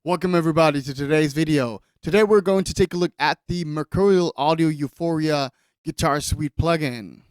Welcome everybody to today's video. Today we're going to take a look at the Mercuriall Audio Euphoria Guitar Suite plugin.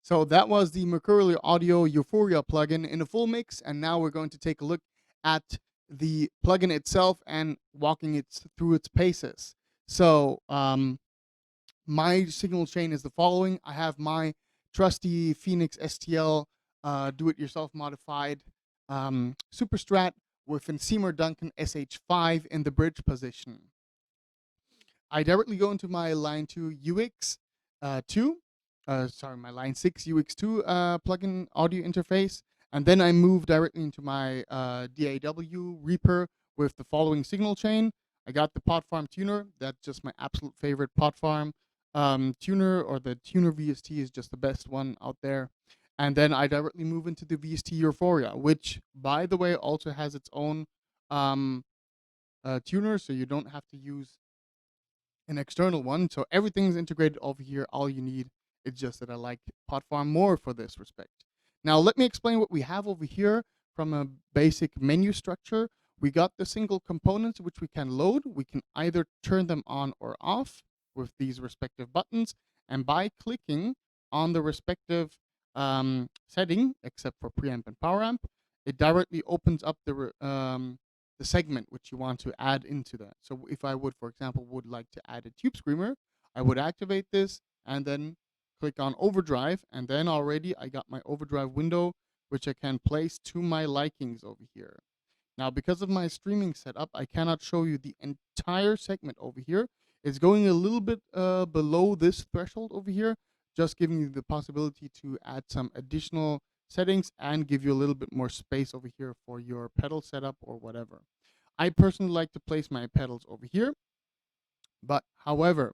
So that was the Mercuriall Audio Euphoria plugin in a full mix, and now we're going to take a look at the plugin itself and walking it through its paces. So my signal chain is the following. I have my trusty Fenix STL do-it-yourself modified Super Strat with a Seymour Duncan SH5 in the bridge position. I directly go into my line 2 UX 2. My line 6 UX2 plugin audio interface, and then I move directly into my DAW Reaper with the following signal chain. I got the Podfarm tuner. That's just my absolute favorite Podfarm tuner, or the tuner VST is just the best one out there. And then I directly move into the VST Euphoria, which, by the way, also has its own tuner, so you don't have to use an external one. So everything's integrated over here. All you need. It's just that I like Podfarm more for this respect. Now, let me explain what we have over here from a basic menu structure. We got the single components which we can load. We can either turn them on or off with these respective buttons. And by clicking on the respective setting, except for preamp and power amp, it directly opens up the segment which you want to add into that. So if I would, for example, would like to add a Tube-Screamer, I would activate this and then click on overdrive, and then already I got my overdrive window, which I can place to my likings over here. Now, because of my streaming setup, I cannot show you the entire segment over here. It's going a little bit below this threshold over here, just giving you the possibility to add some additional settings and give you a little bit more space over here for your pedal setup or whatever. I personally like to place my pedals over here, but however,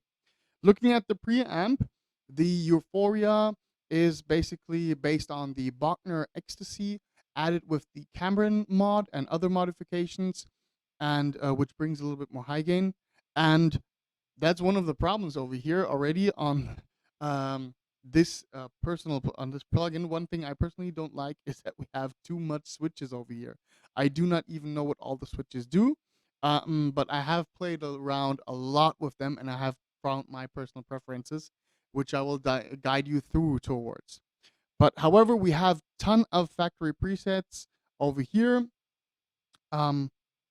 looking at the preamp, the Euphoria is basically based on the Bogner XTC, added with the Cameron mod and other modifications, and which brings a little bit more high gain. And that's one of the problems over here already on this plugin. One thing I personally don't like is that we have too much switches over here. I do not even know what all the switches do, but I have played around a lot with them, and I have found my personal preferences, which I will guide you through towards. But however, we have ton of factory presets over here. For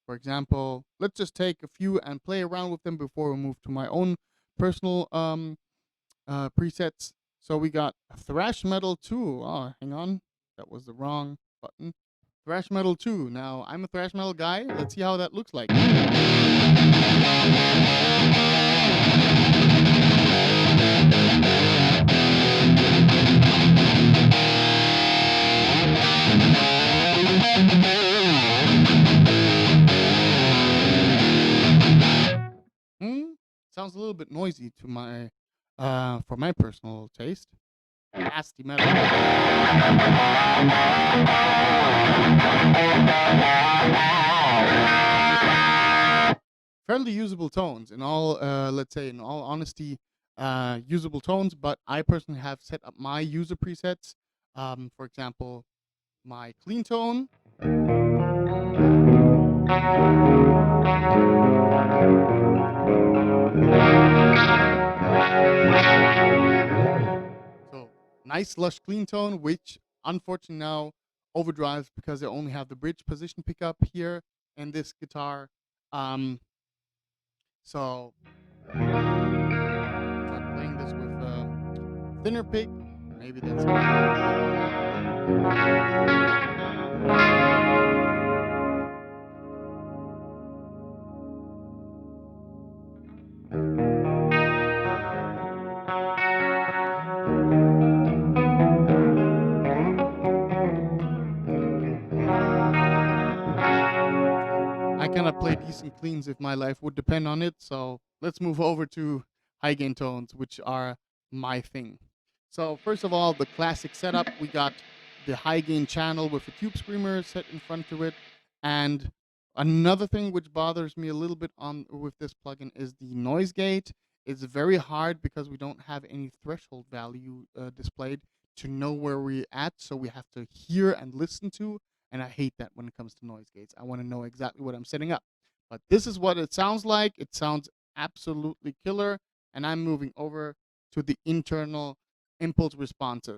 example, let's just take a few and play around with them before we move to my own personal presets. So we got thrash metal 2. Oh, hang on, that was the wrong button. Thrash metal 2. Now, I'm a thrash metal guy. Let's see how that looks like. Sounds a little bit noisy to my for my personal taste. Nasty metal. Fairly usable tones in all, let's say, in all honesty. usable tones, but I personally have set up my user presets. For example, my clean tone. So nice lush clean tone, which unfortunately now overdrives because they only have the bridge position pickup here in this guitar. So try playing this with a thinner pick. Maybe that's a little I cannot play decent cleans if my life would depend on it. So let's move over to high gain tones, which are my thing. So first of all, the classic setup, we got the high gain channel with a tube screamer set in front of it. And another thing which bothers me a little bit on with this plugin is the noise gate. It's very hard because we don't have any threshold value displayed to know where we're at. So we have to hear and listen to, and I hate that when it comes to noise gates. I want to know exactly what I'm setting up. But this is what it sounds like. It sounds absolutely killer. And I'm moving over to the internal impulse responses.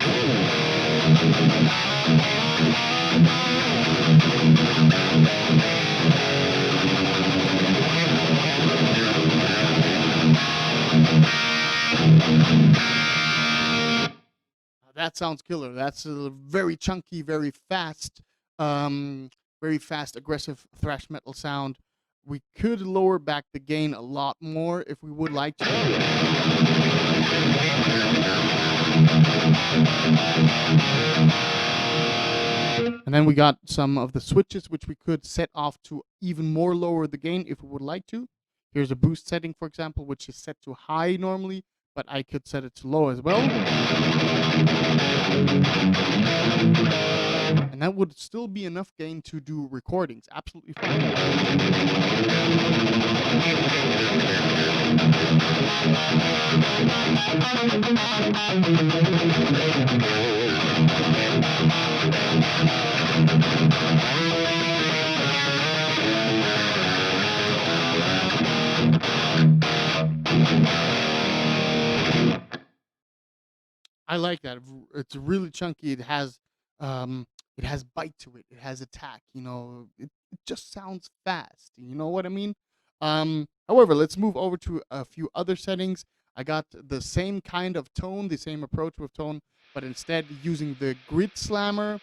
That sounds killer. That's a very chunky, very fast, aggressive thrash metal sound. We could lower back the gain a lot more if we would like to. And then we got some of the switches which we could set off to even more lower the gain if we would like to. Here's a boost setting, for example, which is set to high normally, but I could set it to low as well. And that would still be enough gain to do recordings. Absolutely fine. I like that. It's really chunky. It has bite to it. It has attack. It just sounds fast. You know what I mean? However, let's move over to a few other settings. I got the same kind of tone, the same approach with tone, but instead using the Grid Slammer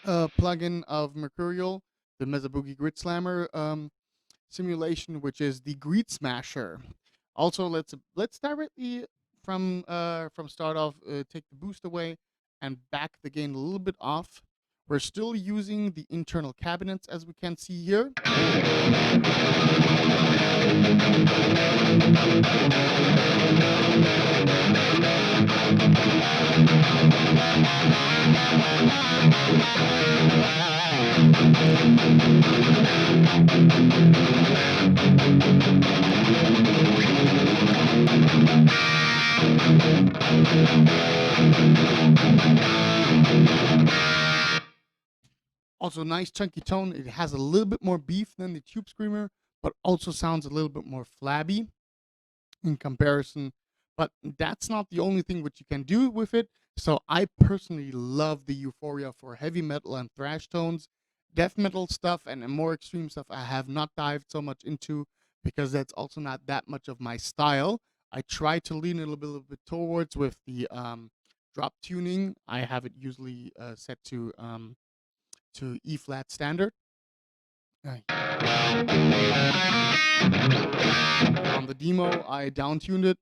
plugin of Mercurial, the Mesa Boogie Grid Slammer simulation, which is the Grid Smasher. Also, let's directly from start off take the boost away and back the gain a little bit off. We're still using the internal cabinets as we can see here. Also, nice chunky tone. It has a little bit more beef than the Tube Screamer, but also sounds a little bit more flabby in comparison. But that's not the only thing which you can do with it. So I personally love the Euphoria for heavy metal and thrash tones. Death metal stuff and more extreme stuff I have not dived so much into because that's also not that much of my style. I try to lean a little bit towards with the drop tuning. I have it usually set to E flat standard. On the demo, I downtuned it.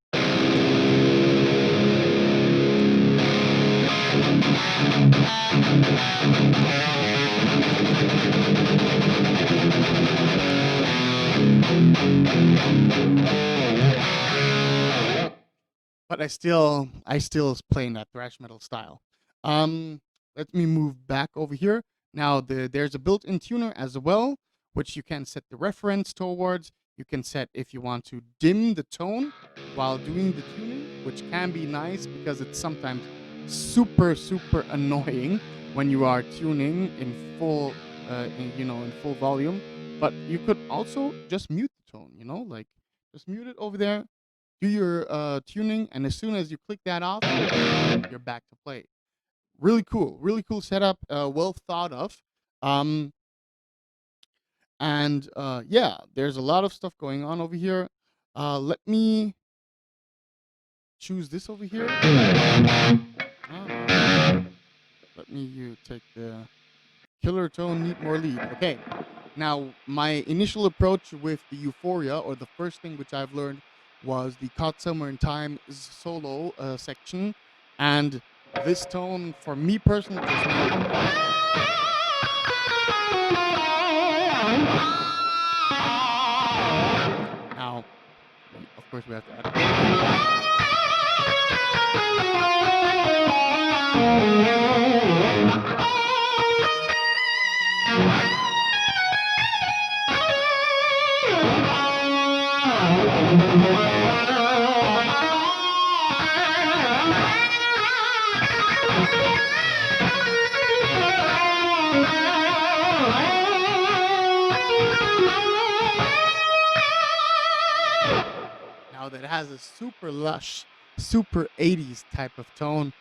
But I still playing that thrash metal style. Let me move back over here. Now there's a built-in tuner as well, which you can set the reference towards. You can set if you want to dim the tone while doing the tuning, which can be nice because it's sometimes super annoying when you are tuning in full, in full volume. But you could also just mute the tone, like just mute it over there, do your tuning, and as soon as you click that off, you're back to play. Really cool setup, well thought of. Um, and yeah, there's a lot of stuff going on over here. Let me choose this over here. Let me take the killer tone, need more lead. Okay. Now, my initial approach with the Euphoria, or the first thing which I've learned, was the Caught Somewhere in Time solo section. And this tone, for me personally, just now, of course, we have to add now that has a super lush, super 80s type of tone,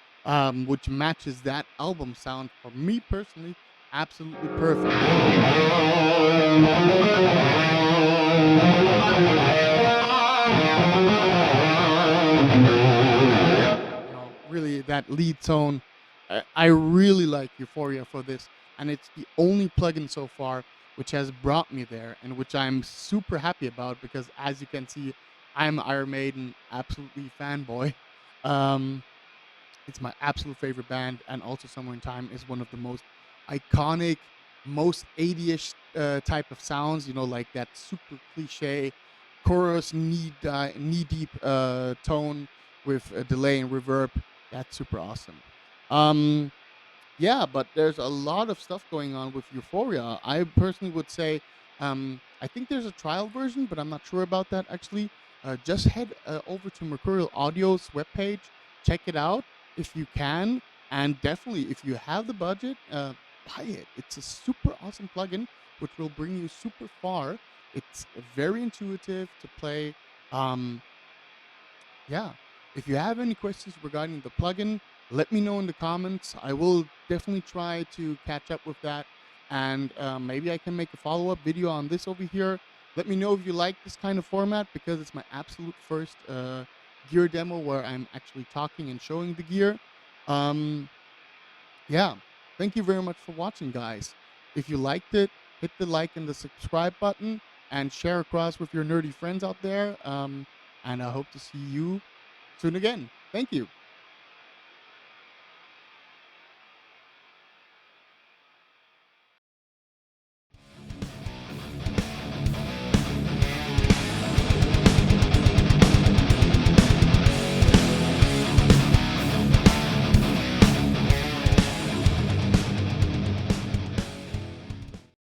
which matches that album sound. For me personally, absolutely perfect. Really, that lead tone. I really like Euphoria for this, and it's the only plugin so far which has brought me there, and which I'm super happy about because, as you can see, I'm Iron Maiden absolutely fanboy. Um, it's my absolute favorite band, and also Somewhere in Time is one of the most iconic, most 80ish type of sounds. Like that super cliche chorus, knee deep tone with a delay and reverb. That's super awesome. Um, yeah, but there's a lot of stuff going on with Euphoria. I personally would say, I think there's a trial version, but I'm not sure about that actually. Just head over to Mercurial Audio's webpage, check it out if you can, and definitely if you have the budget, buy it. It's a super awesome plugin which will bring you super far. It's very intuitive to play. Um, yeah. If you have any questions regarding the plugin, let me know in the comments. I will definitely try to catch up with that, and maybe I can make a follow-up video on this over here. Let me know if you like this kind of format, because it's my absolute first gear demo where I'm actually talking and showing the gear. Um, yeah, thank you very much for watching, guys. If you liked it, hit the like and the subscribe button, and share across with your nerdy friends out there. And I hope to see you soon again. Thank you.